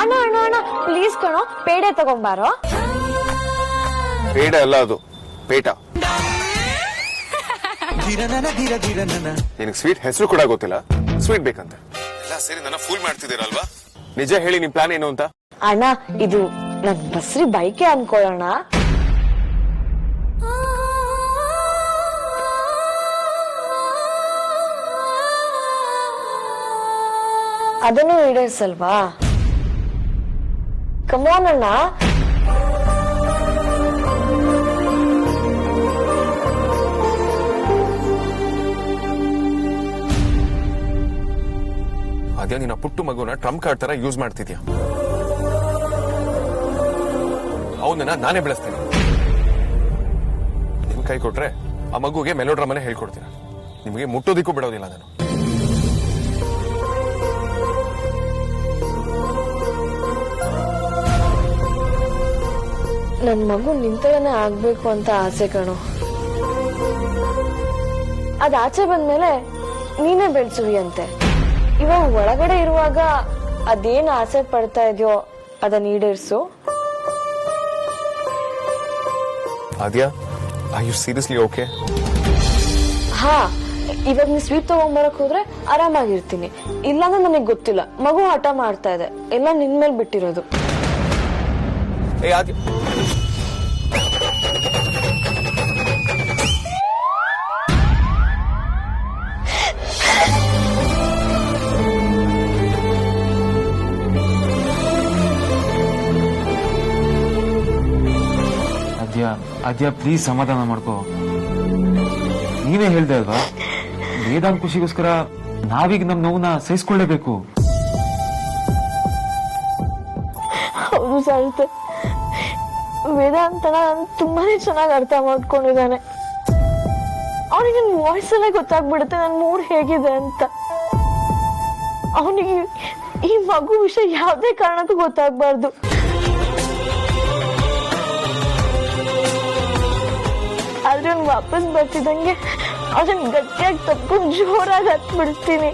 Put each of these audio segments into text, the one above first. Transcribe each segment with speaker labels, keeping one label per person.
Speaker 1: ಅಣ್ಣ ಅಣ್ಣ ಅಣ್ಣ ಪ್ಲೀಸ್ ಕಣೋ, ಪೇಡೆ ತಗೊಂಬಾರೋ.
Speaker 2: ಪೇಡೆ ಅಲ್ಲ ಅದು, ಪೇಟ. ನಿನಗೆ ಸ್ವೀಟ್ ಹೆಸರು ಕೂಡ ಗೊತ್ತಿಲ್ಲ, ಸ್ವೀಟ್ ಬೇಕಂತ ಎಲ್ಲ ಸೇರಿ ನನ್ನ ಫೂಲ್ ಮಾಡ್ತಿದ್ದೀರಲ್ವಾ? ನಿಜ ಹೇಳಿ ನಿಮ್ ಪ್ಲಾನ್ ಏನು ಅಂತ.
Speaker 1: ಅಣ್ಣ ಇದು ನನ್ ಬಸ್ರಿ ಬೈಕೆ ಅನ್ಕೊಳ್ಳೋಣ. ಅದನ್ನು ಈಡೇರಿಸಲ್ವಾ? ಕಮೋನ್ ಅಣ್ಣ.
Speaker 2: ಅದೇ ನಿನ್ನ ಪುಟ್ಟು ಮಗುನ ಟ್ರಂಪ್ ಕಾರ್ಡ್ ತರ ಯೂಸ್ ಮಾಡ್ತಿದ್ಯಾ. ಅವನನ್ನ ನಾನೇ ಬೆಳೆಸ್ತೀನಿ. ನಿಮ್ ಕೈ ಕೊಟ್ರೆ ಆ ಮಗುಗೆ ಮೆಲೋಡ್ರಾಮನೆ ಹೇಳ್ಕೊಡ್ತೀನಿ. ನಿಮಗೆ ಮುಟ್ಟೋದಿಕ್ಕೂ ಬಿಡೋದಿಲ್ಲ ನಾನು.
Speaker 1: ನನ್ ಮಗು ನಿಂತಳನೆ ಆಗ್ಬೇಕು ಅಂತ ಆಸೆ ಕಣೋ. ಅದ್ ಆಚೆ ಬಂದ್ಮೇಲೆ ನೀನೇ ಬೆಳ್ಸುವಿಯಂತೆ. ಇವಾಗ ಒಳಗಡೆ ಇರುವಾಗ ಅದೇನ್ ಆಸೆ ಪಡ್ತಾ ಇದೆಯೋ ಅದನ್ನ ಈಡೇರ್ಸು.
Speaker 2: ಆದ್ಯಾ, ಆರ್ ಯು ಸೀರಿಯಸ್ಲಿ ಓಕೆ?
Speaker 1: ಹಾ, ಇವಾಗ ನೀ ಸ್ವೀಟ್ ತಗೊಂಡ್ಬರಕ್ ಹೋದ್ರೆ ಆರಾಮಾಗಿರ್ತೀನಿ. ಇಲ್ಲಾಂದ್ರೆ ನನಗ್ ಗೊತ್ತಿಲ್ಲ, ಮಗು ಹಠ ಮಾಡ್ತಾ ಇದೆ. ಎಲ್ಲ ನಿನ್ ಮೇಲ್ ಬಿಟ್ಟಿರೋದು.
Speaker 2: ಏ ಆದ್ಯ,
Speaker 3: ಆದ್ಯಾ ಪ್ಲೀಸ್ ಸಮಾಧಾನ ಮಾಡ್ಕೋ. ನೀವೇ ಹೇಳ್ದೆ ಅಲ್ವಾ, ವೇದಾಂತ್ ಖುಷಿಗೋಸ್ಕರ ನಾವೀಗ ನಮ್ ನೋವನ್ನ ಸಹಿಸ್ಕೊಳ್ಳೇಬೇಕು.
Speaker 1: ಹೌದು ಸಾರಿತೆ, ವೇದಾಂತನ ತುಂಬಾನೇ ಚೆನ್ನಾಗಿ ಅರ್ಥ ಮಾಡ್ಕೊಂಡಿದ್ದಾನೆ. ಅವನಿಗೆ ನನ್ ವಾಯ್ಸ್ ಎಲ್ಲ ಗೊತ್ತಾಗ್ಬಿಡುತ್ತೆ ನನ್ ಮೂಡ್ ಹೇಗಿದೆ ಅಂತ. ಅವನಿಗೆ ಈ ಮಗು ವಿಷಯ ಯಾವ್ದೇ ಕಾರಣಕ್ಕೂ ಗೊತ್ತಾಗ್ಬಾರ್ದು. ಆದ್ರೆ ಅವ್ನು ವಾಪಸ್ ಬರ್ತಿದ್ದಂಗೆ ಅವನ್ ಗಟ್ಟಿಯಾಗಿ ತಪ್ಕೊಂಡು ಜೋರಾಗಿ ಹತ್ಬಿಡ್ತೀನಿ.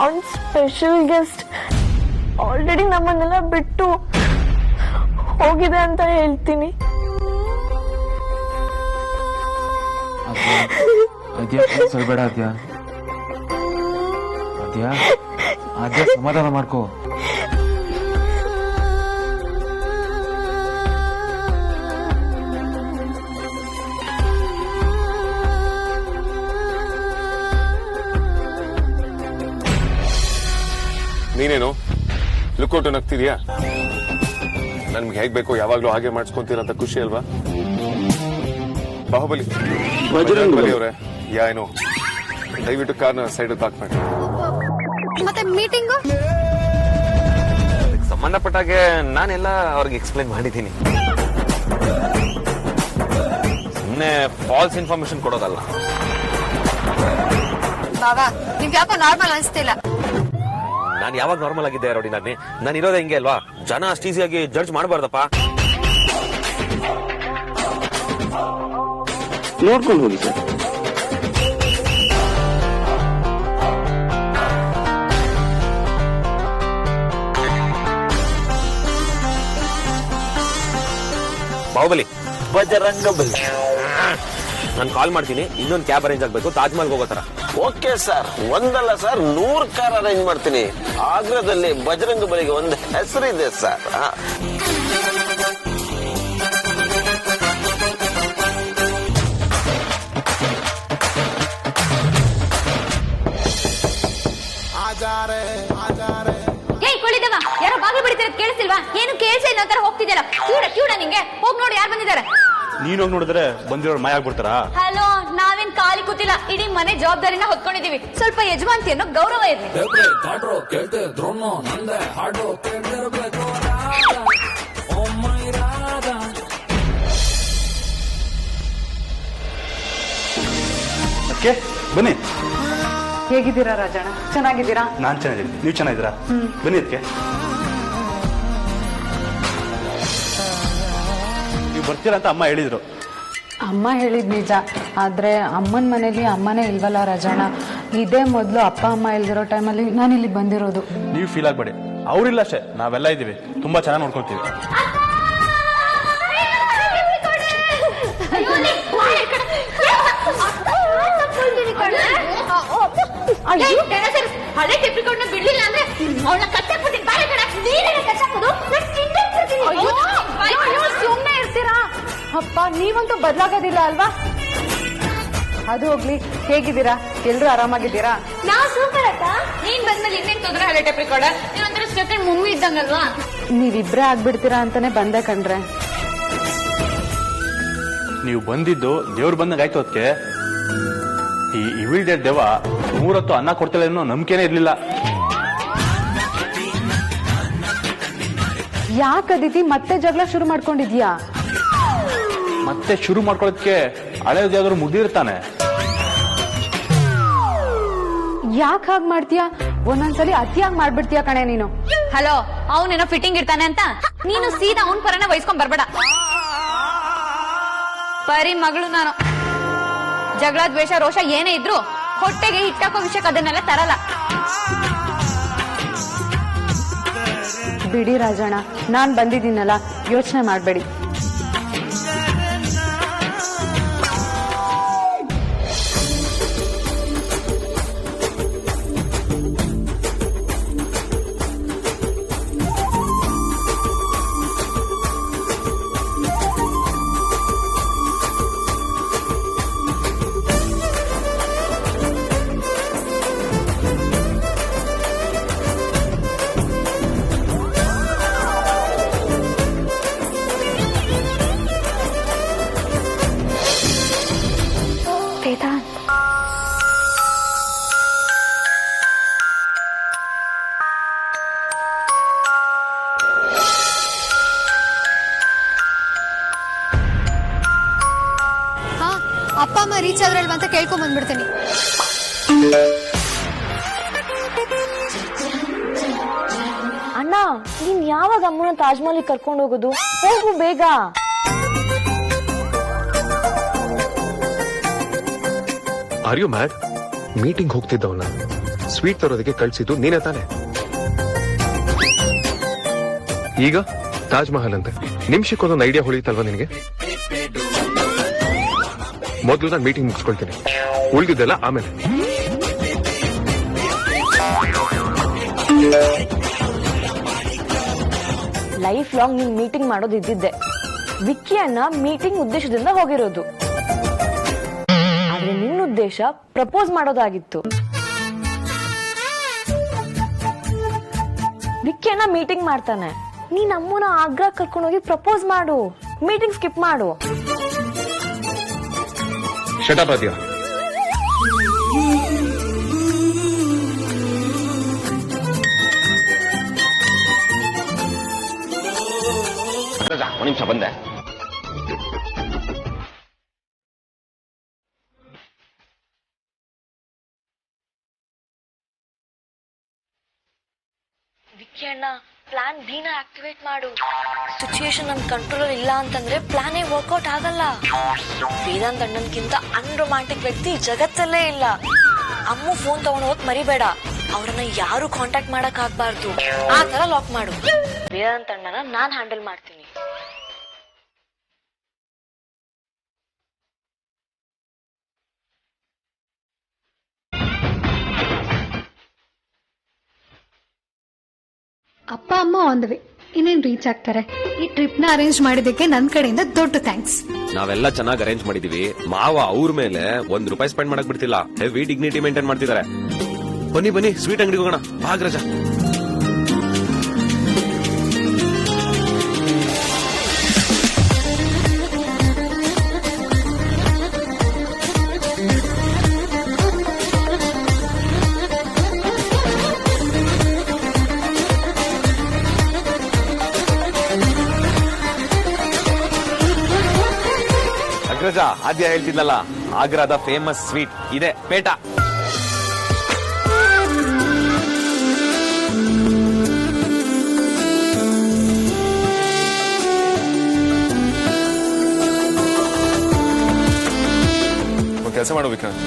Speaker 1: ಅವನ್ ಸ್ಪೆಷಲ್ ಗೆಸ್ಟ್ ಆಲ್ರೆಡಿ ನಮ್ಮನ್ನೆಲ್ಲ ಬಿಟ್ಟು ಹೋಗಿದೆ ಅಂತ ಹೇಳ್ತೀನಿ.
Speaker 3: ಬೇಡ ಆದ್ಯಾ, ಆದ್ಯಾ ಆದ್ಯಾ ಸಮಾಧಾನ ಮಾಡ್ಕೋ.
Speaker 2: ನೀನೇನು ಲುಕ್ಔಟ್ ನಗ್ತಿದ್ಯಾ? ನನ್ಗೆ ಹೇಗ್ ಬೇಕೋ ಯಾವಾಗ್ಲೂ ಹಾಗೆ ಮಾಡಿಸ್ಕೊಂತೀರಂತ ಖುಷಿ ಅಲ್ವಾ? ಬಾಹುಬಲಿ ಬಲಿ ಅವ್ರೆ, ಏನು ದಯವಿಟ್ಟು ಕಾರ್ನ ಸೈಡ್ ಪಾರ್ಕ್ ಮಾಡಿ.
Speaker 4: ಮತ್ತೆ ಮೀಟಿಂಗ್
Speaker 5: ಸಂಬಂಧಪಟ್ಟಾಗೆ ನಾನೆಲ್ಲ ಅವ್ರಿಗೆ ಎಕ್ಸ್ಪ್ಲೈನ್ ಮಾಡಿದ್ದೀನಿ. ಸುಮ್ಮನೆ ಫಾಲ್ಸ್ ಇನ್ಫಾರ್ಮೇಶನ್ ಕೊಡೋದಲ್ಲ.
Speaker 4: ಬಾಬಾ ನಿಮ್ಗೆ ಯಾಕೋ ನಾರ್ಮಲ್ ಅನಿಸ್ತಿಲ್ಲ.
Speaker 5: ನಾನು ಯಾವಾಗ ನಾರ್ಮಲ್ ಆಗಿದ್ದೆ ರೋಡಿ? ನಾನು ಇರೋದೇ ಹಿಂಗೆ ಅಲ್ವಾ? ಜನ ಅಷ್ಟು ಈಸಿಯಾಗಿ ಜಡ್ಜ್ ಮಾಡಬಾರ್ದಪ್ಪ.
Speaker 6: ನೋಡ್ಕೊಂಡು ಹೋಗಿ ಸರ್.
Speaker 5: ಬಾಹುಬಲಿ
Speaker 6: ಬಜರಂಗ ಬಲಿ.
Speaker 5: ನಾನು ಕಾಲ್ ಮಾಡ್ತೀನಿ, ಇನ್ನೊಂದು ಕ್ಯಾಬ್ ಅರೇಂಜ್ ಆಗ್ಬೇಕು ತಾಜ್ ಮಹಲ್ ಹೋಗೋ ತರ.
Speaker 6: ಓಕೆ ಸರ್, ಒಂದಲ್ಲ ಸರ್ 100 ಕಾರ್ ಅರೇಂಜ್ ಮಾಡ್ತೀನಿ. ಆಗ್ರಾದಲ್ಲಿ ಬಜರಂಗ ಬಲಿಗೆ ಒಂದು ಹೆಸರಿದೆ ಸರ್.
Speaker 4: ಯಾರೋ ಬಾಗಿಲು ಬಿಡ್ತಿರೋದು ಕೇಳಿಸಿಲ್ವಾ? ಏನು ಕೇಳಿಸಿಲ್ಲ ಅಂತಾರೆ ಹೋಗ್ತಿದ್ದೀರಾ? ಕ್ಯೂಡ ನಿಂಗೆ ಹೋಗಿ ನೋಡಿ ಯಾರು ಬಂದಿದ್ದಾರೆ.
Speaker 7: ನೀನ್ ಹೋಗಿ ನೋಡಿದ್ರೆ ಬಂದಿರೋರು ಮಾಯ ಆಗ್ಬಿಡ್ತಾರಾ?
Speaker 4: ಹಲೋ, ನಾವೇನ್ ಖಾಲಿ ಕೂತಿಲ್ಲ, ಇಡೀ ಮನೆ ಜವಾಬ್ದಾರಿನ ಹೊತ್ಕೊಂಡಿದೀವಿ. ಸ್ವಲ್ಪ ಯಜಮಾನ್ತಿ ಅನ್ನೋ ಗೌರವ ಇರ್ಲಿ.
Speaker 7: ಬನ್ನಿ.
Speaker 8: ಹೇಗಿದ್ದೀರಾ ರಾಜಣ್ಣ? ಚೆನ್ನಾಗಿದ್ದೀರಾ?
Speaker 7: ನಾನ್ ಚೆನ್ನಾಗಿದ್ದೀನಿ, ನೀವು ಚೆನ್ನಾಗಿದ್ದೀರಾ? ಬನ್ನಿ ಅದಕ್ಕೆ. ನೀವು ಬರ್ತೀರಾ ಅಂತ ಅಮ್ಮ ಹೇಳಿದ್ರು.
Speaker 8: ಅಮ್ಮ ಹೇಳಿದ್ ನಿಜ, ಆದ್ರೆ ಅಮ್ಮನ ಮನೇಲಿ ಅಮ್ಮನೇ ಇಲ್ವಲ್ಲ ರಾಜಣ್ಣ. ಇದೇ ಮೊದಲು ಅಪ್ಪ ಅಮ್ಮ ಇಲ್ದಿರೋ ಟೈಮಲ್ಲಿ ನಾನು ಇಲ್ಲಿ ಬಂದಿರೋದು.
Speaker 7: ನೀವು ಫೀಲ್ ಆಗ್ಬೇಡಿ, ಅವ್ರಿಲ್ಲ ಅಷ್ಟೇ, ನಾವೆಲ್ಲ ಇದ್ದೀವಿ, ತುಂಬಾ ಚೆನ್ನಾಗಿ ನೋಡ್ಕೊಳ್ತೀವಿ.
Speaker 4: ಹಳೆ ಟೆಪ್ರಿಕೊಂಡ ಬಿಡ್ಲಿಲ್ಲ ಅಂದ್ರೆ ಅವಳ ಕಚ್ಚಾಕ್ಬಿಟ್ಟಿನಿ. ಬಾಳೆ ಕಡೆ ನೀನೇನೆ ಕಚ್ಚಾಕೋದು,
Speaker 8: ಸುಮ್ಮನೆ ಇರ್ತೀರಾ? ಅಪ್ಪ ನೀವಂತೂ ಬದಲಾಗೋದಿಲ್ಲ ಅಲ್ವಾ? ಅದು ಹೋಗ್ಲಿ, ಹೇಗಿದ್ದೀರಾ? ಎಲ್ರು ಆರಾಮಾಗಿದ್ದೀರಾ?
Speaker 4: ನಾವು ಸೂಪರ್ ಅಕ್ಕ. ನೀನ್ ಬಂದ್ಮೇಲೆ ಇನ್ನೇನ್ ತೊಂದ್ರೆ ಹಳೆ ಟೆಪ್ರಿಕೊಂಡ? ನೀವಂದ್ರೆ ಸೆಕೆಂಡ್ ಮುಮ್ಮಿ ಇದ್ದಂಗಲ್ವಾ?
Speaker 8: ನೀವಿಬ್ರೇ ಆಗ್ಬಿಡ್ತೀರಾ ಅಂತಾನೆ ಬಂದೆ ಕಣ್ರೆ.
Speaker 7: ನೀವು ಬಂದಿದ್ದು ದೇವ್ರು ಬಂದಂಗಾಯ್ತು. ಅದಕ್ಕೆ ಈ ಇವಿಲ್ ಡೇಟ್ ದೇವ 3 ಹೊತ್ತು ಅನ್ನ ಕೊಡ್ತಿಲ್ಲ ಅನ್ನೋ ನಂಬಿಕೆನೇ ಇರ್ಲಿಲ್ಲ.
Speaker 8: ಯಾಕೆ ಅದಿತಿ ಮತ್ತೆ ಜಗಳ ಶುರು ಮಾಡ್ಕೊಂಡಿದ್ಯಾ?
Speaker 7: ಮತ್ತೆ ಶುರು ಮಾಡ್ಕೊಳ್ಳೋದಕ್ಕೆ ಹಳೇದು ಯಾವ್ದಾದ್ರು ಮುಗ್ದಿರ್ತಾನೆ.
Speaker 8: ಯಾಕೆ ಹಾಗೆ ಮಾಡ್ತೀಯಾ? ಒಂದೊಂದ್ಸಲಿ ಅತಿಯಾಗಿ ಮಾಡ್ಬಿಡ್ತೀಯಾ ಕಣೆ ನೀನು.
Speaker 4: ಹಲೋ, ಅವನೇನೋ ಫಿಟ್ಟಿಂಗ್ ಇರ್ತಾನೆ ಅಂತ ನೀನು ಸೀದಾ ಅವನ್ ಪರನ ವಹಿಸ್ಕೊಂಡ್ ಬರ್ಬೇಡ. ಬರೀ ಮಗಳು ನಾನು. ಜಗಳ ದ್ವೇಷ ರೋಷ ಏನೇ ಇದ್ರು ಹೊಟ್ಟೆಗೆ ಹಿಟ್ಟಾಕೋ ವಿಷಯಕ್ಕೆ ಅದನ್ನೆಲ್ಲ ತರಲ್ಲ.
Speaker 8: ಬಿಡಿ ರಾಜಣ್ಣ, ನಾನ್ ಬಂದಿದ್ದೀನಲ್ಲ, ಯೋಚನೆ ಮಾಡ್ಬೇಡಿ.
Speaker 9: ಅಪ್ಪ ಅಮ್ಮ ರೀಚ್ ಆದ್ರಲ್ವಾ ಅಂತ ಕೇಳ್ಕೊಂಡ್ ಬಂದ್ಬಿಡ್ತೀನಿ.
Speaker 1: ಅಣ್ಣ, ನೀನ್ ಯಾವಾಗ ಅಮ್ಮನ ತಾಜ್ ಮಹಲ್ ಕರ್ಕೊಂಡು ಹೋಗೋದು? ಹೋಗು ಬೇಗ.
Speaker 2: Are you mad? ಮೀಟಿಂಗ್ ಹೋಗ್ತಿದ್ದವನ್ನ ಸ್ವೀಟ್ ತರೋದಕ್ಕೆ ಕಳ್ಸಿದ್ದು ನೀನೇ ತಾನೆ? ಈಗ ತಾಜ್ ಮಹಲ್ ಅಂತೆ ನಿಮಿಷಕ್ಕೊಂದೊಂದು ಐಡಿಯಾ ಹೊಳಿತಲ್ವಾ ನಿನಗೆ? ಮೊದಲು ನಾನು ಮೀಟಿಂಗ್ ಮುಗಿಸ್ಕೊಳ್ತೀನಿ, ಉಳಿದಿದ್ದೆಲ್ಲ ಆಮೇಲೆ.
Speaker 1: ಲೈಫ್ ಲಾಂಗ್ ನೀನ್ ಮೀಟಿಂಗ್ ಮಾಡೋದು ಇದ್ದಿದ್ದೆ. ವಿಕ್ಕಿ ಅಣ್ಣ ಮೀಟಿಂಗ್ ಉದ್ದೇಶದಿಂದ ಹೋಗಿರೋದು, ಆದ್ರೆ ನಿನ್ನ ಉದ್ದೇಶ ಪ್ರಪೋಸ್ ಮಾಡೋದಾಗಿತ್ತು. ವಿಕ್ಕಿ ಅಣ್ಣ ಮೀಟಿಂಗ್ ಮಾಡ್ತಾನೆ, ನೀನ್ ಅಮ್ಮನ ಆಗ್ರಾ ಕರ್ಕೊಂಡೋಗಿ ಪ್ರಪೋಸ್ ಮಾಡು, ಮೀಟಿಂಗ್ ಸ್ಕಿಪ್ ಮಾಡು.
Speaker 2: ಶಟ್ ಅಪ್ ಆದ್ಯಾ.
Speaker 6: ಒಂದು ನಿಮಿಷ ಬಂದೆ.
Speaker 1: ವಿಕ್ಕಿ ಅಣ್ಣ, ಪ್ಲಾನ್ ಬಿನ ಆಕ್ಟಿವೇಟ್ ಮಾಡು. ಸಿಚುಯೇಷನ್ ನಮ್ ಕಂಟ್ರೋಲ್ ಇಲ್ಲ ಅಂತಂದ್ರೆ ಪ್ಲಾನೇ ವರ್ಕೌಟ್ ಆಗಲ್ಲ. ವೇದಾಂತ್ ಅಣ್ಣನ್ಗಿಂತ ಅನ್ರೊಮ್ಯಾಂಟಿಕ್ ವ್ಯಕ್ತಿ ಜಗತ್ತಲ್ಲೇ ಇಲ್ಲ. ಅಮ್ಮ ಫೋನ್ ತಗೊಂಡು ಹೋಗ್ ಮರಿಬೇಡ, ಅವ್ರನ್ನ ಯಾರು ಕಾಂಟ್ಯಾಕ್ಟ್ ಮಾಡಕ್ ಆಗ್ಬಾರ್ದು. ಆ ತರ ಲಾಕ್ ಮಾಡು. ವೇದಾಂತ್ ಅಣ್ಣನ ನಾನ್ ಹ್ಯಾಂಡಲ್ ಮಾಡ್ತೀನಿ.
Speaker 9: ಅಪ್ಪ ಅಮ್ಮ ಆನ್ ದ ವೇ, ಇನ್ನೇನ್ ರೀಚ್ ಆಗ್ತಾರೆ. ಈ ಟ್ರಿಪ್ ನ ಅರೇಂಜ್ ಮಾಡಿದಕ್ಕೆ ನನ್ ಕಡೆಯಿಂದ ದೊಡ್ಡ ಥ್ಯಾಂಕ್ಸ್.
Speaker 5: ನಾವೆಲ್ಲ ಚೆನ್ನಾಗಿ ಅರೇಂಜ್ ಮಾಡಿದೀವಿ. ಮಾವ ಅವ್ರ ಮೇಲೆ ₹1 ಸ್ಪೆಂಡ್ ಮಾಡಕ್ ಬಿಡ್ತಿಲ್ಲ. ಹೆವಿ ಡಿಗ್ನಿಟಿ ಮೇಂಟೈನ್ ಮಾಡ್ತಿದ್ದಾರೆ. ಬನ್ನಿ ಬನ್ನಿ, ಸ್ವೀಟ್ ಅಂಗಡಿಗೆ ಹೋಗೋಣ. ಭಾಗ್ರಜ. ಅಗ್ರಜ, ಆದ್ಯ ಹೇಳ್ತಿದ್ನಲ್ಲ, ಆಗ್ರಾದ ಫೇಮಸ್ ಸ್ವೀಟ್ ಇದೆ, ಪೇಟ.
Speaker 2: ಕೆಲಸ ಮಾಡು ವಿಕ್ರಾಂತ್,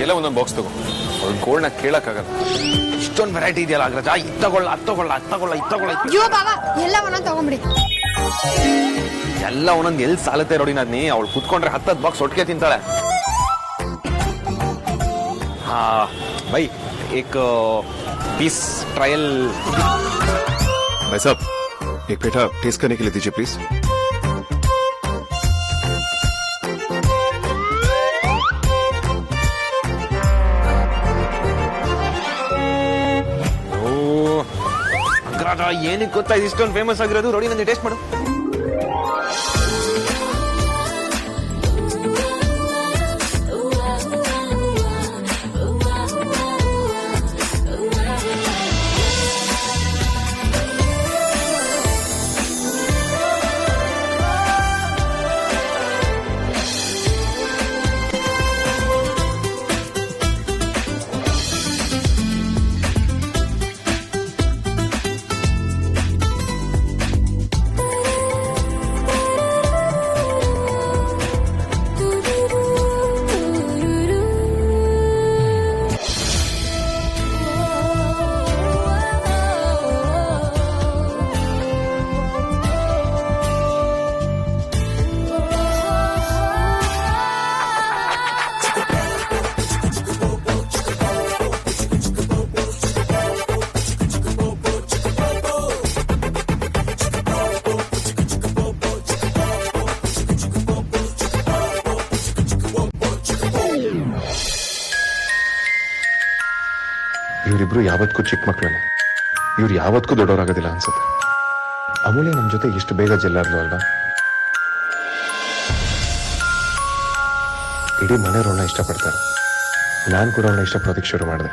Speaker 2: ಎಲ್ಲ ಒಂದೊಂದು ಬಾಕ್ಸ್ ತಗೋ. ಅವ್ಳ ಗೋಲ್ಡ್ನ ಕೇಳಕ್ಕಾಗಲ್ಲ. ಇಷ್ಟೊಂದು ವೆರೈಟಿ ಇದೆಯಲ್ಲ ಅಗ್ರಜ, ಇದ್ ತಗೊಳ್ಳ ಅದ್ ತಗೊಳ್ಳ ಅದ್ ತಗೊಳ್ಳ ಇದ್ ತಗೊಳ್ಳ
Speaker 8: ಅಯ್ಯೋ ಬಾವ ಎಲ್ಲ ಒಂದೊಂದು ತಗೊಂಬಿಡಿ.
Speaker 2: ಎಲ್ಲ ಒಂದೊಂದು ಎಲ್ಲಿ ಸಾಲತ್ತೆ ನೋಡಿ ನಾದ್ನಿ. ಅವಳು ಕುತ್ಕೊಂಡ್ರೆ 10 ಬಾಕ್ಸ್ ಒಟ್ಟಿಗೆ ತಿಂತಾಳೆ. ಹಾ ಬೈ एक पीस ट्रायल।
Speaker 10: भाई साहब एक पेठा टेस्ट करने के लिए दीजिए प्लीज।
Speaker 2: ಏನಕ್ಕೆ ಗೊತ್ತಾ ಇಷ್ಟೊಂದು ಫೇಮಸ್ ಆಗಿರೋದು? ನೋಡಿ ನನಗೆ ಟೇಸ್ಟ್ ಮಾಡು.
Speaker 10: ಇವರಿಬ್ರು ಯಾವತ್ತೂ ಚಿಕ್ಕ ಮಕ್ಕಳೇ. ಇವ್ರು ಯಾವತ್ತೂ ದೊಡ್ಡವರಾಗೋದಿಲ್ಲ ಅನ್ಸುತ್ತೆ. ಅಮೂಲ್ಯ ನಮ್ ಜೊತೆ ಎಷ್ಟು ಬೇಗ ಜೆಲ್ಲಾರ್ದು ಅಲ್ವಾ? ಇಡೀ ಮನೆಯವ್ರನ್ನ ಇಷ್ಟಪಡ್ತಾರೆ. ನಾನು ಕೂಡ ಅವಳನ್ನ ಇಷ್ಟಪಡೋದಕ್ಕೆ ಶುರು ಮಾಡಿದೆ.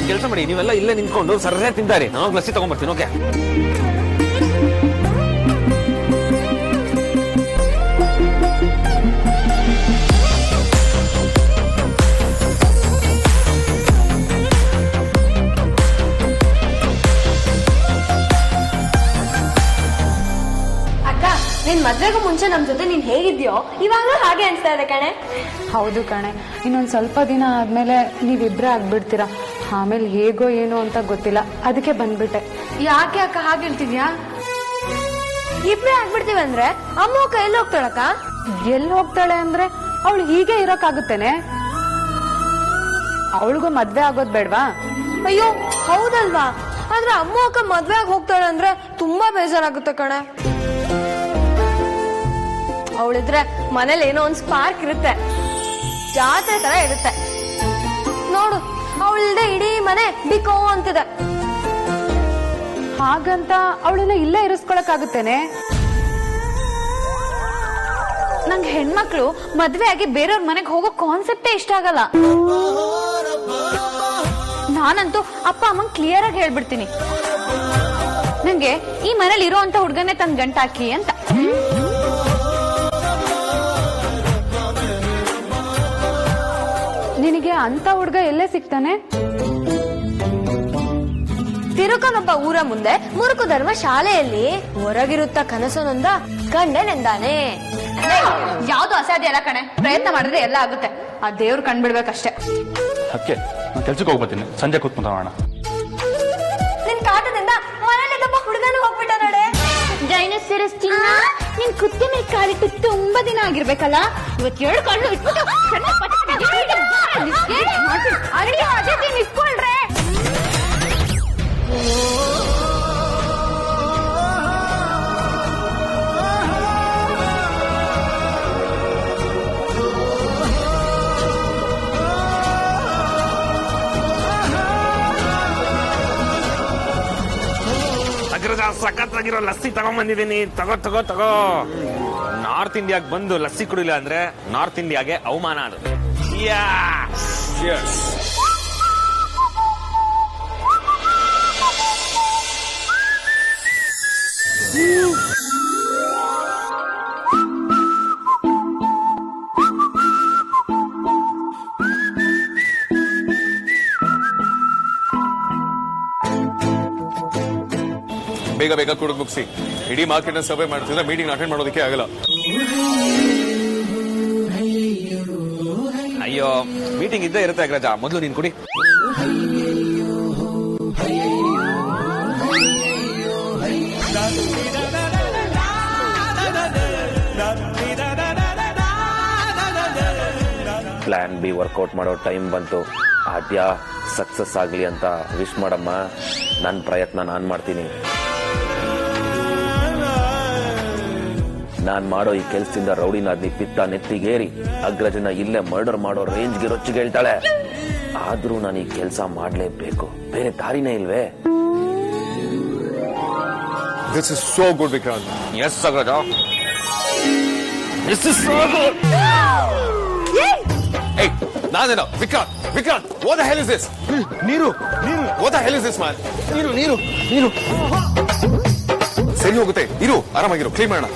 Speaker 2: ಕೆಲಸ ಮಾಡಿ, ನೀವೆಲ್ಲ ಇಲ್ಲೇ ನಿಂತ್ಕೊಂಡು ಸರ್ರೇ ತಿಂತಾರೆ. ನಾವು ಲಸ್ಸಿ ತಗೊಂಡ್ಬರ್ತೀನಿ. ಓಕೆ
Speaker 1: ನಿನ್ ಮದ್ವೆಗೂ ಮುಂಚೆ ನಮ್ ಜೊತೆ ನೀನ್ ಹೇಗಿದ್ಯೋ ಇವಾಗ್ಲೂ ಹಾಗೆ ಅನ್ಸ್ತಾ ಇದೆ ಕಣೆ.
Speaker 8: ಹೌದು ಕಣೆ, ಇನ್ನೊಂದ್ ಸ್ವಲ್ಪ ದಿನ ಆದ್ಮೇಲೆ ನೀವಿಬ್ರೇ ಆಗ್ಬಿಡ್ತೀರಾ. ಆಮೇಲೆ ಹೇಗೋ ಏನೋ ಅಂತ ಗೊತ್ತಿಲ್ಲ, ಅದಕ್ಕೆ ಬಂದ್ಬಿಟ್ಟೆ.
Speaker 1: ಯಾಕೆ ಅಕ್ಕ ಹಾಗೆ ಹೇಳ್ತಿದ್ಯಾ? ಇಬ್ರೇ ಆಗ್ಬಿಡ್ತೀವಿ ಅಂದ್ರೆ ಅಮ್ಮ ಅಕ್ಕ ಎಲ್ಲಿ ಹೋಗ್ತಾಳಕ್ಕ?
Speaker 8: ಎಲ್ಲಿ ಹೋಗ್ತಾಳೆ ಅಂದ್ರೆ ಅವಳು ಹೀಗೆ ಇರೋಕ್ಕಾಗುತ್ತೇನೆ? ಅವಳಿಗೂ ಮದ್ವೆ ಆಗೋದ್ ಬೇಡ್ವಾ?
Speaker 1: ಅಯ್ಯೋ ಹೌದಲ್ವಾ, ಆದ್ರೆ ಅಮ್ಮ ಅಕ್ಕ ಮದ್ವೆ ಆಗಿ ಹೋಗ್ತಾಳೆ ಅಂದ್ರೆ ತುಂಬಾ ಬೇಜಾರಾಗುತ್ತೆ ಕಣೆ. ಅವಳಿದ್ರೆ ಮನೇಲಿ ಏನೋ ಒಂದ್ ಸ್ಪಾರ್ಕ್ ಇರುತ್ತೆ, ಜಾತ್ರೆ ತರ ಇರುತ್ತೆ. ನೋಡು ಅವಳಿಲ್ದೆ ಇಡೀ ಮನೆ ಬಿಕೋ ಅಂತಿದೆ.
Speaker 8: ಹಾಗಂತ ಅವಳನ್ನ ಇಲ್ಲೇ ಇರಿಸ್ಕೊಳಕ್ಕಾಗುತ್ತೇನೆ? ನಂಗೆ ಹೆಣ್ಮಕ್ಳು ಮದ್ವೆ ಆಗಿ ಬೇರೆಯವ್ರ ಮನೆಗೆ ಹೋಗೋ ಕಾನ್ಸೆಪ್ಟೇ ಇಷ್ಟ ಆಗಲ್ಲ. ನಾನಂತೂ ಅಪ್ಪ ಅಮ್ಮಂಗ್ ಕ್ಲಿಯರ್ ಆಗಿ ಹೇಳ್ಬಿಡ್ತೀನಿ, ನಂಗೆ ಈ ಮನೇಲಿ ಇರೋ ಅಂತ ಹುಡ್ಗನೆ ತಂದ್ ಗಂಟಾಕಿ ಅಂತ. ನಿನಗೆ ಅಂತ ಹುಡ್ಗ ಎಲ್ಲೇ ಸಿಗ್ತಾನೆ?
Speaker 1: ತಿರುಕನೊಬ್ಬ ಊರ ಮುಂದೆ ಮುರುಕು ಧರ್ಮ ಶಾಲೆಯಲ್ಲಿ ಹೊರಗಿರುತ್ತ ಕನಸನೊಂದ ಗಂಡನೆಂದಾನೆ.
Speaker 4: ಯಾವ್ದು ಅಸಾಧ್ಯ ಎಲ್ಲ ಕಣೆ, ಪ್ರಯತ್ನ ಮಾಡಿದ್ರೆ ಎಲ್ಲ ಆಗುತ್ತೆ.
Speaker 8: ಆ ದೇವ್ರು ಕಂಡ್ಬಿಡ್ಬೇಕಷ್ಟೇ.
Speaker 7: ಅದಕ್ಕೆ ನಾನು ಕೆಲ್ಸಕ್ಕೆ ಹೋಗ್ಬರ್ತೀನಿ, ಸಂಜೆ ಕೂತ್ಕೊಂತಾವಣ.
Speaker 1: ನಿನ್ ಕಾಟದಿಂದ ಮನೇಲಿದ್ದಪ್ಪ ಹುಡುಗನು ಹೋಗ್ಬಿಟ್ಟ ನೋಡೆ.
Speaker 4: ಡೈನೋಸರಸ್ ನಿನ್ ಕುತ್ತೆ ಮೇಲೆ ಕಾಲಿಟ್ಟು ತುಂಬಾ ದಿನ ಆಗಿರ್ಬೇಕಲ್ಲ. ಇವತ್ತು 2 ಕಣ್ಣು ಇಟ್ಬಿಟ್ಟು ಇಟ್ಕೊಳ್ರೆ.
Speaker 2: ಅಗ್ರಜ ಸಖತ್ತಾಗಿರೋ ಲಸ್ಸಿ ತಗೊಂಡ್ಬಂದಿದ್ದೀನಿ. ತಗೋ ತಗೋ ತಗೋ. ನಾರ್ತ್ ಇಂಡಿಯಾಗ್ ಬಂದು ಲಸ್ಸಿ ಕುಡಿಲ್ಲ ಅಂದ್ರೆ ನಾರ್ತ್ ಇಂಡಿಯಾಗೆ ಅವಮಾನ ಅದು. ಬೇಗ
Speaker 10: ಬೇಗ ಬೇಗ ಕುಡಿದು ಮುಗಿಸಿ. ಇಡೀ ಮಾರ್ಕೆಟ್ ನ ಸರ್ವೆ ಮಾಡ್ತಿದ್ರೆ ಮೀಟಿಂಗ್ ಅಟೆಂಡ್ ಮಾಡೋದಕ್ಕೆ ಆಗಲ್ಲ.
Speaker 2: ಅಯ್ಯೋ ಮೀಟಿಂಗ್ ಇದ್ದೇ ಇರುತ್ತೆ ಅಗ್ರಜ, ಮೊದಲು ನೀನ್ ಕುಡಿ.
Speaker 5: ಪ್ಲಾನ್ ಬಿ ವರ್ಕೌಟ್ ಮಾಡೋ ಟೈಮ್ ಬಂತು. ಆದ್ಯ ಸಕ್ಸಸ್ ಆಗ್ಲಿ ಅಂತ ವಿಶ್ ಮಾಡಮ್ಮ. ನನ್ನ ಪ್ರಯತ್ನ ನಾನ್ ಮಾಡ್ತೀನಿ. ನಾನ್ ಮಾಡೋ ಈ ಕೆಲ್ಸದಿಂದ ರೌಡಿನಾದ್ನಿ ಪಿತ್ತ ನೆತ್ತಿಗೇರಿ ಅಗ್ರಜನ ಇಲ್ಲೇ ಮರ್ಡರ್ ಮಾಡೋ ರೇಂಜ್ಗೆ ರೊಚ್ಚಿಗೆ ಹೇಳ್ತಾಳೆ. ಆದ್ರೂ ನಾನು ಈ ಕೆಲಸ ಮಾಡ್ಲೇಬೇಕು, ಬೇರೆ ದಾರಿನೇ ಇಲ್ವೇ?
Speaker 10: This is so good, Vikrant.
Speaker 2: Yes, ಅಗ್ರಜ. This is so good.
Speaker 10: Hey, ನಾನೇನೋ Vikrant. What the hell is this? ನೀರು. What the hell is this, man? ನೀರು. ಸರಿ ಹೋಗುತ್ತೆ, ಇರು, ಆರಾಮಾಗಿರು, ಕ್ಲೀನ್ ಮಾಡೋಣ.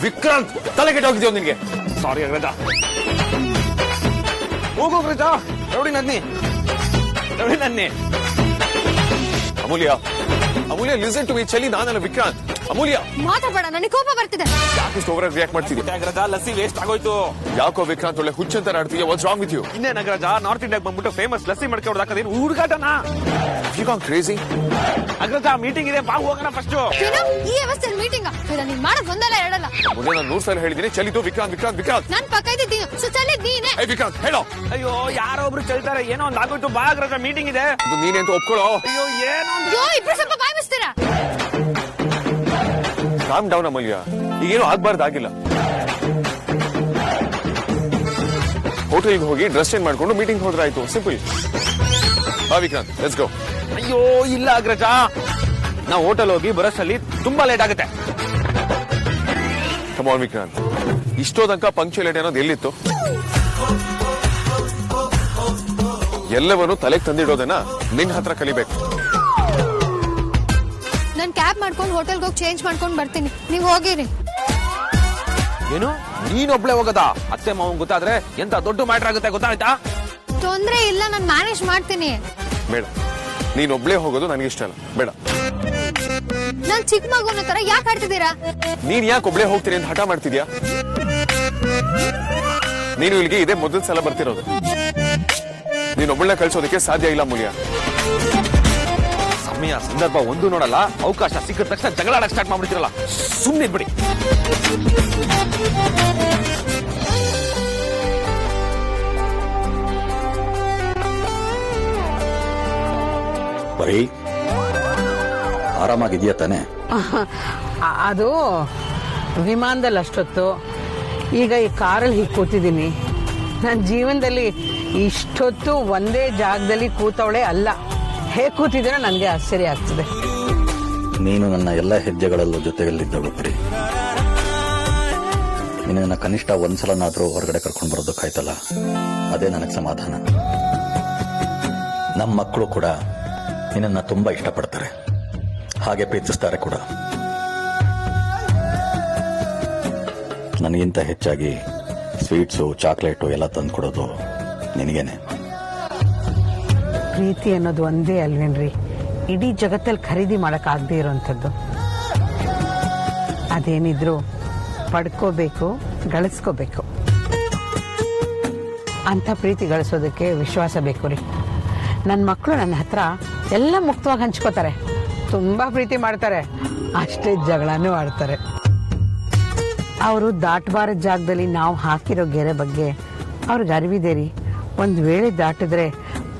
Speaker 10: ವಿಕ್ರಾಂತ್, ತಲೆ ಕೆಟ್ಟೋಗಿದ್ಯೋ ನಿನ್ಗೆ?
Speaker 2: ಸಾರಿ ಅಗ್ರಜ. ಹೋಗು ಅಗ್ರಜ, ರೌಡಿ ನನ್ನಿ.
Speaker 10: Amulya listen to me. ಚಲಿ, ನಾನಲ್ಲ ವಿಕ್ರಾಂತ್. ಅಮೂಲ್ಯ
Speaker 9: ಮಾತಾಡಬೇಡ, ನನಗೆ ಕೋಪ ಬರ್ತಿದೆ.
Speaker 10: ಯಾಕಿಷ್ಟು ಓವರ್ ರಿಯಾಕ್ಟ್ ಮಾಡ್ತಿದ್ದೆ?
Speaker 2: ಅಗ್ರಜ, ಲಸ್ಸಿ ವೇಸ್ಟ್ ಆಗೋಯ್ತು.
Speaker 10: ಯಾಕೋ ವಿಕ್ರಾಂತ್ ಒಳ್ಳೆ ಹುಚ್ಚಂತ ಆಡ್ತೀಯ? What's wrong with you?
Speaker 2: ಇನ್ನೇನ್ ಅಗ್ರಜ, ನಾರ್ತ್ ಇಂಡಿಯಾಗ್ ಬಂದ್ಬಿಟ್ಟು ಫೇಮಸ್ ಲಸ್ಸಿ ಮಡ್ಕೆ ಹೊಡ್ದಾಕದೇನು ಹುಡುಗಾಟನಾ?
Speaker 10: You gone crazy?
Speaker 2: Agraja, meeting ಇದೆ, ಬಾ ಹೋಗೋಣ ಫಸ್ಟ್.
Speaker 9: ಈ ಅವಸ್ಥೆ ಮೀಟಿಂಗ್ ನೀನ್ ಮಾಡೋದ್ ಒಂದಲ್ಲ ಎರಡಲ್ಲ.
Speaker 10: ಮುಂದೆ ನಾನು 100 ಸಲ ಹೇಳಿದ್ದೀನಿ, ಚಲಿತು ವಿಕ್ರಾಂತ್.
Speaker 9: ನನ್ ಪಕ್ಕ ಇದ್ದೀನಿ, ಚಲಿದ್ ನೀನೆ.
Speaker 10: ವಿಕ್ರಾಂತ್ ಹೇಳೋ.
Speaker 2: ಅಯ್ಯೋ ಯಾರೋ ಒಬ್ರು ಚಲ್ತಾರೆ, ಏನೋ ಒಂದ್ ಆಗೋಯ್ತು. ಬಾ ಅಗ್ರಜ, ಮೀಟಿಂಗ್ ಇದೆ.
Speaker 10: ನೀನೆ ಅಂತ ಒಪ್ಕೊಳ್ಳೋ.
Speaker 2: ಅಯ್ಯೋ ಏನೋ
Speaker 9: ಇಬ್ರು ಸ್ವಲ್ಪ ಬಾಯ್ ಬಿಸ್ತೀರಾ?
Speaker 10: ಕಾಮ್ ಡೌನ್ ಅಮೂಲ್ಯ, ಈಗೇನು ಆಗ್ಬಾರ್ದಾಗಿಲ್ಲ. ಹೋಟೆಲ್ಗೆ ಹೋಗಿ ಡ್ರೆಸ್ ಚೇಂಜ್ ಮಾಡ್ಕೊಂಡು ಮೀಟಿಂಗ್ ಹೋದ್ರೆ ಆಯ್ತು, ಸಿಂಪಲ್. ಬಾ ವಿಕ್ರಾಂತ್, ಲೆಟ್ಸ್ ಗೋ.
Speaker 2: ಅಯ್ಯೋ ಇಲ್ಲ ಅಗ್ರಜ, ನಾವು ಹೋಟೆಲ್ ಹೋಗಿ ಬರೋಷ್ಟಲ್ಲಿ ತುಂಬಾ ಲೇಟ್ ಆಗುತ್ತೆ.
Speaker 10: ಕಮ್ ಆನ್ ವಿಕ್ರಾಂತ್, ಇಷ್ಟೋ ತನಕ ಪಂಕ್ಚುಯಾಲಿಟಿ ಅನ್ನೋದು ಎಲ್ಲಿತ್ತು? ಎಲ್ಲವನ್ನು ತಲೆಗೆ ತಂದಿಡೋದನ್ನ ನಿನ್ ಹತ್ರ ಕಲಿಬೇಕು.
Speaker 9: ನಾನ್ ಕ್ಯಾಬ್ ಮಾಡ್ಕೊಂಡು ಹೋಟೆಲ್ಗೆ ಹೋಗಿ ಚೇಂಜ್ ಮಾಡ್ಕೊಂಡು ಬರ್ತೀನಿ, ನೀವ್ ಹೋಗಿರಿ.
Speaker 2: ಏನು ನೀನೊಬ್ಳೆ ಹೋಗದ? ಅತ್ತೆ ಮಾವನ್ ಗೊತ್ತಾದ್ರೆ ಎಂತ ದೊಡ್ಡ ಮ್ಯಾಟರ್ ಆಗುತ್ತೆ, ಗೊತ್ತಾಯ್ತಾ?
Speaker 9: ತೊಂದ್ರೆ ಇಲ್ಲ, ನಾನ್ ಮ್ಯಾನೇಜ್ ಮಾಡ್ತೀನಿ.
Speaker 10: ಬೇಡ, ನೀನೊಬ್ಳೆ ಹೋಗೋದು ನನಗೆ ಇಷ್ಟ ಅಲ್ಲ, ಬೇಡ.
Speaker 9: ನಾನ್ ಚಿಕ್ಕ ಮಗುನ ತರ ಯಾಕೆ ಆಡ್ತಿದ್ದೀರಾ?
Speaker 10: ನೀನ್ ಯಾಕೆ ಒಬ್ಳೆ ಹೋಗ್ತೀನಿ ಅಂತ ಹಠ ಮಾಡ್ತಿದ್ಯಾ? ನೀನು ಇಲ್ಲಿಗೆ ಇದೇ ಮೊದಲ ಸಲ ಬರ್ತಿರೋದು. ನೀನೊಬ್ಬಳನ್ನ ಕಳ್ಸೋದಕ್ಕೆ ಸಾಧ್ಯ ಇಲ್ಲ ಅಮೂಲ್ಯ.
Speaker 2: ಸಮಯ ಸಂದರ್ಭ ಒಂದು ನೋಡಲ್ಲ, ಅವಕಾಶ ಸಿಕ್ಕಿದ ತಕ್ಷಣ ಜಗಳಾಡಕ್ ಸ್ಟಾರ್ಟ್ ಮಾಡ್ಬಿಡ್ತಿರಲ್ಲ, ಸುಮ್ಮನೆ ಬಿಡಿ.
Speaker 11: ಬರೀ ಆರಾಮಾಗಿದ್ಯಾ ತಾನೆ?
Speaker 12: ಅದು ವಿಮಾನದಲ್ಲಿ ಅಷ್ಟೊತ್ತು, ಈಗ ಈ ಕಾರಲ್ಲಿ ಹೀಗೆ ಕೂತಿದ್ದೀನಿ. ನನ್ನ ಜೀವನದಲ್ಲಿ ಇಷ್ಟೊತ್ತು ಒಂದೇ ಜಾಗದಲ್ಲಿ ಕೂತವಳೆ ಅಲ್ಲ. ಹೇಗೆ ಕೂತಿದ್ದೀನೋ ನನಗೆ ಆಶ್ಚರ್ಯ ಆಗ್ತದೆ.
Speaker 11: ನೀನು ನನ್ನ ಎಲ್ಲ ಹೆಜ್ಜೆಗಳಲ್ಲೂ ಜೊತೆಯಲ್ಲಿದ್ದಳು ಬರೀ. ನಿನ್ನ ಕನಿಷ್ಠ ಒಂದ್ಸಲನಾದ್ರೂ ಹೊರಗಡೆ ಕರ್ಕೊಂಡು ಬರೋದಕ್ಕಾಯ್ತಲ್ಲ, ಅದೇ ನನಗೆ ಸಮಾಧಾನ. ನಮ್ಮ ಮಕ್ಕಳು ಕೂಡ ನಿನ್ನನ್ನು ತುಂಬಾ ಇಷ್ಟಪಡ್ತಾರೆ, ಹಾಗೆ ಪ್ರೀತಿಸ್ತಾರೆ ಕೂಡ. ನನಗಿಂತ ಹೆಚ್ಚಾಗಿ ಸ್ವೀಟ್ಸು, ಚಾಕ್ಲೇಟು ಎಲ್ಲ ತಂದು ಕೊಡೋದು ನಿನಗೇನೆ.
Speaker 12: ಪ್ರೀತಿ ಅನ್ನೋದು ಒಂದೇ ಅಲ್ವೇನ್ರಿ ಇಡೀ ಜಗತ್ತಲ್ಲಿ ಖರೀದಿ ಮಾಡಕ್ಕಾಗದೇ ಇರೋಂಥದ್ದು. ಅದೇನಿದ್ರು ಪಡ್ಕೋಬೇಕು, ಗಳಿಸ್ಕೋಬೇಕು. ಅಂಥ ಪ್ರೀತಿ ಗಳಿಸೋದಕ್ಕೆ ವಿಶ್ವಾಸ ಬೇಕು ರೀ. ನನ್ನ ಮಕ್ಕಳು ನನ್ನ ಹತ್ರ ಎಲ್ಲ ಮುಕ್ತವಾಗಿ ಹಂಚ್ಕೋತಾರೆ, ತುಂಬಾ ಪ್ರೀತಿ ಮಾಡ್ತಾರೆ, ಅಷ್ಟೇ ಜಗಳನೂ ಆಡ್ತಾರೆ. ಅವರು ದಾಟಬಾರದ ಜಾಗದಲ್ಲಿ ನಾವು ಹಾಕಿರೋ ಗೆರೆ ಬಗ್ಗೆ ಅವ್ರಿಗೆ ಅರಿವಿದೆ ರೀ. ಒಂದು ವೇಳೆ ದಾಟಿದ್ರೆ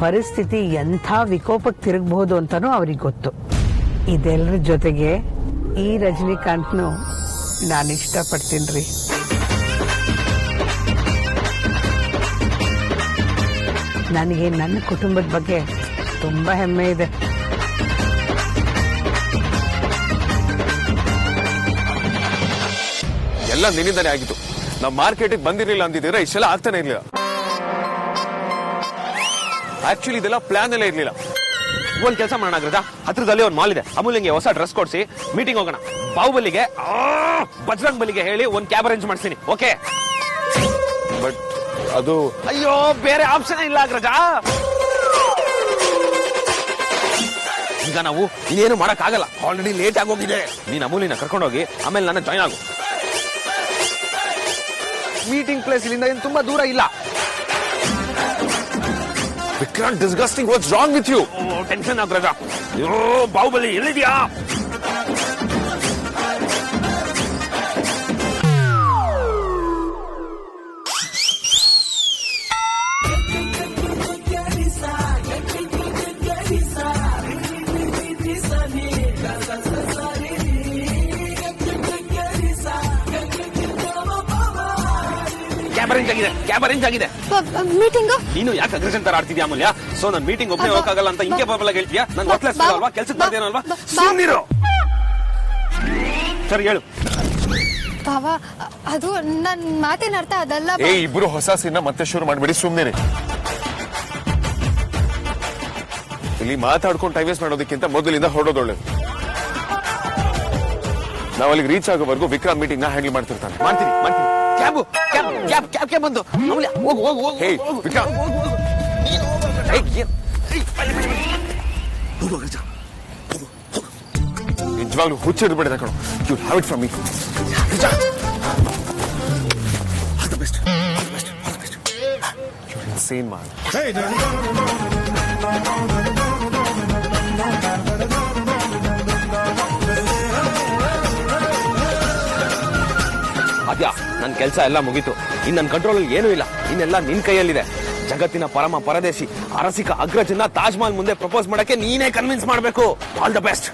Speaker 12: ಪರಿಸ್ಥಿತಿ ಎಂಥ ವಿಕೋಪಕ್ಕೆ ತಿರುಗಬಹುದು ಅಂತಾನೂ ಅವ್ರಿಗೆ ಗೊತ್ತು. ಇದೆಲ್ಲರ ಜೊತೆಗೆ ಈ ರಜನಿಕಾಂತ್ನು ನಾನು ಇಷ್ಟಪಡ್ತೀನಿ ರೀ. ನನಗೆ ನನ್ನ ಕುಟುಂಬದ ಬಗ್ಗೆ ತುಂಬಾ ಹೆಮ್ಮೆ ಇದೆ.
Speaker 10: ಎಲ್ಲ ನಿನ್ನಿಂದಾನೇ ಆಗಿತ್ತು. ನಾವು ಮಾರ್ಕೆಟಿಗೆ ಬಂದಿರಲಿಲ್ಲ ಅಂದಿದ್ದೀರಾ ಇಷ್ಟೆಲ್ಲ ಆಗ್ತಾನೆ ಇರ್ಲಿಲ್ಲ. ಆಕ್ಚುಲಿ ಇದೆಲ್ಲ ಪ್ಲಾನ್ ಎಲ್ಲ ಇರ್ಲಿಲ್ಲ.
Speaker 2: ಒಂದ್ ಕೆಲಸ ಮಾಡೋಣ ಅಗ್ರಜ, ಹತ್ರದಲ್ಲಿ ಒಂದು ಮಾಲ್ ಇದೆ, ಅಮೂಲ್ಯಂಗೆ ಹೊಸ ಡ್ರೆಸ್ ಕೊಡ್ಸಿ ಮೀಟಿಂಗ್ ಹೋಗೋಣ. ಬಾಹುಬಲಿಗೆ ಬಜರಂಗ್ ಬಲಿಗೆ ಹೇಳಿ ಒಂದ್ ಕ್ಯಾಬ್ ಅರೇಂಜ್ ಮಾಡ್ತೀನಿ. ಓಕೆ?
Speaker 10: ಬಟ್ ಅದು
Speaker 2: ಅಯ್ಯೋ ಬೇರೆ ಆಪ್ಷನ್ ಇಲ್ಲ ಅಗ್ರಜ. ಈಗ ನಾವು ಇನ್ನೇನು ಮಾಡಕ್ ಆಗಲ್ಲ, ಆಲ್ರೆಡಿ ಲೇಟ್ ಆಗೋಗಿದೆ. ನೀನ್ ಅಮೂಲಿನ ಕರ್ಕೊಂಡೋಗಿ ಆಮೇಲೆ ನನ್ನ ಜಾಯ್ನ್ ಆಗು. ಮೀಟಿಂಗ್ ಪ್ಲೇಸ್ ಇಲ್ಲಿಂದ ಏನು ತುಂಬಾ ದೂರ ಇಲ್ಲ.
Speaker 10: Vikrant, disgusting, what's wrong with you?
Speaker 2: Tension Agraja. ಅಯ್ಯೋ ಬಾಹುಬಲಿ ಎಲ್ಲಿದ್ಯಾ? ಕ್ಯಾಬ್ ಅರೇಂಜ್ ಆಗಿದೆ.
Speaker 9: ಮೀಟಿಂಗ್
Speaker 2: ನೀನು ಯಾಕೆ ಅಗ್ರೆಷನ್ ತರ ಆಡ್ತಿದ್ಯಾ ಅಮೂಲ್ಯ? ಸೊ ನನ್ ಮೀಟಿಂಗ್ ಒಬ್ಬನೇ ಹೋಗಕ್ಕಾಗಲ್ಲ ಅಂತ ಹಿಂಗೆ ಬಾಬಲ ಹೇಳ್ತೀಯಾ? ನನ್ ಒಟ್ಲೆಸ್ ಅಲ್ವಾ, ಕೆಲ್ಸಕ್ಕೆ ಬರ್ದೇನಲ್ವಾ? ಸುಮ್ಮನಿರು. ಸರಿ ಹೇಳು.
Speaker 9: ಭಾವ, ಅದು ನನ್ ಮಾತಿನ ಅರ್ಥ ಅದಲ್ಲ.
Speaker 10: ಇಬ್ರು ಹೊಸ ಸೀನ್ ಮತ್ತೆ ಶುರು ಮಾಡ್ಬೇಡಿ, ಸುಮ್ನೆ. ಇಲ್ಲಿ ಮಾತಾಡ್ಕೊಂಡು ಟೈಮ್ ವೇಸ್ಟ್ ಮಾಡೋದಕ್ಕಿಂತ ಮೊದಲಿಂದ ಹೊರಡೋದೊಳ್ಳೇದು. ನಾವ್ ಅಲ್ಲಿಗೆ ರೀಚ್ ಆಗೋವರೆಗೂ ವಿಕ್ರಾಂತ್ ಮೀಟಿಂಗ್ ನ ಹ್ಯಾಂಡಲ್ ಮಾಡ್ತಿರ್ತಾನೆ.
Speaker 2: ಮಾಡ್ತೀನಿ. ಕ್ಯಾಬ್ ಬಂದು ಅಮೂಲ್ಯ ಹೋಗು.
Speaker 10: ಹೇ ವಿಕ್ರಾಂತ್, ನಿಜವಾಗ್ಲೂ ಹುಚ್ಚಿಡ್ಬೇಡ ಕಣೋ. You have it from me. You're insane, man.
Speaker 2: ಅದ್ಯಾ, ನನ್ ಕೆಲ್ಸ ಎಲ್ಲ ಮುಗೀತು. ಇನ್ ನನ್ ಕಂಟ್ರೋಲ್ ಏನೂ ಇಲ್ಲ. ಇನ್ನೆಲ್ಲ ನಿನ್ ಕೈಯಲ್ಲಿದೆ. ಜಗತ್ತಿನ ಪರಮ ಪರದೇಶಿ ಅರಸಿಕ ಅಗ್ರಜನ್ನ ತಾಜ್ ಮಹಲ್ ಮುಂದೆ ಪ್ರಪೋಸ್ ಮಾಡಕ್ಕೆ ನೀನೇ ಕನ್ವಿನ್ಸ್ ಮಾಡ್ಬೇಕು. All the best.